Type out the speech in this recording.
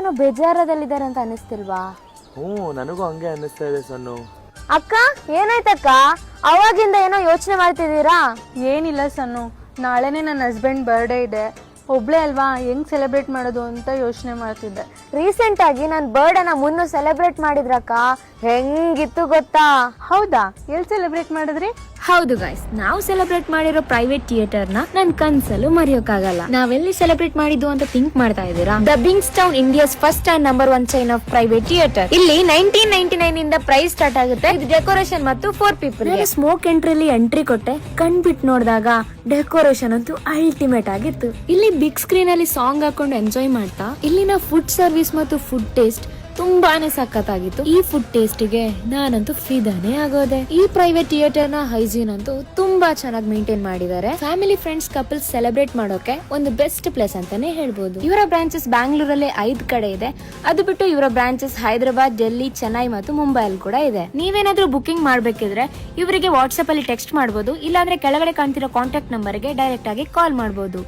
ಏನೋ ಬೇಜಾರದಲ್ಲಿದ್ದಾರೆ ಅಂತ ಅನಿಸ್ತಿಲ್ವಾ? ನನಗೂ ಹಂಗೆ ಅನ್ನಿಸ್ತಾ ಇದೆ ಸನ್ನು. ಅಕ್ಕ ಏನಾಯ್ತಕ್ಕ? ಅವಾಗಿಂದ ಏನೋ ಯೋಚನೆ ಮಾಡ್ತಿದ್ದೀರಾ? ಏನಿಲ್ಲ ಸನ್ನು, ನಾಳೆನೇ ನನ್ನ ಹಸ್ಬೆಂಡ್ ಬರ್ಡೇ ಇದೆ. ಒಬ್ಳೆ ಅಲ್ವಾ, ಹೆಂಗ್ ಸೆಲೆಬ್ರೇಟ್ ಮಾಡೋದು ಅಂತ ಯೋಚನೆ ಮಾಡ್ತಿದ್ದೆ. ರೀಸೆಂಟ್ ಆಗಿ ನನ್ ಬರ್ಡೇನ ಮುನ್ನು ಸೆಲೆಬ್ರೇಟ್ ಮಾಡಿದ್ರಕ್ಕ, ಹೆಂಗಿತ್ತು ಗೊತ್ತಾ? ಹೌದಾ, ಎಲ್ಲಿ ಸೆಲೆಬ್ರೇಟ್ ಮಾಡಿದ್ರಿ? ಹೌದು ಗೈಸ್, ನಾವು ಸೆಲೆಬ್ರೇಟ್ ಮಾಡಿರೋ ಪ್ರೈವೇಟ್ ಥಿಯೇಟರ್ ನ ನನ್ ಕನ್ಸಲ್ಲೂ ಮರೆಯೋಕ್ಕಾಗಲ್ಲ. ನಾವೆಲ್ಲಿ ಸೆಲೆಬ್ರೇಟ್ ಮಾಡಿದ್ದು ಅಂತ ಥಿಂಕ್ ಮಾಡ್ತಾ ಇದ್ದೀರಾ? The Bingstown, India's first and number 1 chain of private theatre. ಇಲ್ಲಿ 1999 ಇಂದ ಪ್ರೈಸ್ ಸ್ಟಾರ್ಟ್ ಆಗುತ್ತೆ. ಇದು ಡೆಕೋರೇಷನ್ ಮತ್ತು 4 ಪೀಪಲ್. ಸ್ಮೋಕ್ ಎಂಟ್ರಿಲಿ ಎಂಟ್ರಿ ಕೊಟ್ಟೆ, ಕಣ್ಬಿಟ್ಟು ನೋಡಿದಾಗ ಡೆಕೋರೇಷನ್ ಅಂತೂ ಅಲ್ಟಿಮೇಟ್ ಆಗಿತ್ತು. ಇಲ್ಲಿ ಬಿಗ್ ಸ್ಕ್ರೀನ್ ಅಲ್ಲಿ ಸಾಂಗ್ ಹಾಕೊಂಡು ಎಂಜಾಯ್ ಮಾಡ್ತಾ ಇಲ್ಲಿನ ಫುಡ್ ಸರ್ವಿಸ್ ಮತ್ತು ಫುಡ್ ಟೇಸ್ಟ್ ತುಂಬಾನೇ ಸಖತ್ತಾಗಿತ್ತು. ಈ ಫುಡ್ ಟೇಸ್ಟ್ ಗೆ ನಾನಂತೂ ಫಿದಾನೇ ಆಗೋದೆ. ಈ ಪ್ರೈವೇಟ್ ಥಿಯೇಟರ್ ನ ಹೈಜೀನ್ ಅಂತೂ ತುಂಬಾ ಚೆನ್ನಾಗಿ ಮೇಂಟೈನ್ ಮಾಡಿದ್ದಾರೆ. ಫ್ಯಾಮಿಲಿ ಫ್ರೆಂಡ್ಸ್ ಕಪಲ್ಸ್ ಸೆಲೆಬ್ರೇಟ್ ಮಾಡೋಕೆ ಒಂದು ಬೆಸ್ಟ್ ಪ್ಲೇಸ್ ಅಂತಾನೆ ಹೇಳ್ಬೋದು. ಇವರ ಬ್ರಾಂಚಸ್ ಬ್ಯಾಂಗ್ಳೂರಲ್ಲಿ 5 ಕಡೆ ಇದೆ. ಅದು ಬಿಟ್ಟು ಇವರ ಬ್ರಾಂಚಸ್ ಹೈದರಾಬಾದ್, ಡೆಲ್ಲಿ, ಚೆನ್ನೈ ಮತ್ತು ಮುಂಬೈಲ್ ಕೂಡ ಇದೆ. ನೀವೇನಾದ್ರೂ ಬುಕಿಂಗ್ ಮಾಡ್ಬೇಕಿದ್ರೆ ಇವರಿಗೆ ವಾಟ್ಸ್ಆಪ್ ಅಲ್ಲಿ ಟೆಕ್ಸ್ಟ್ ಮಾಡಬಹುದು, ಇಲ್ಲಾಂದ್ರೆ ಕೆಳಗಡೆ ಕಾಣ್ತಿರೋ ಕಾಂಟ್ಯಾಕ್ಟ್ ನಂಬರ್ ಗೆ ಡೈರೆಕ್ಟ್ ಆಗಿ ಕಾಲ್ ಮಾಡಬಹುದು.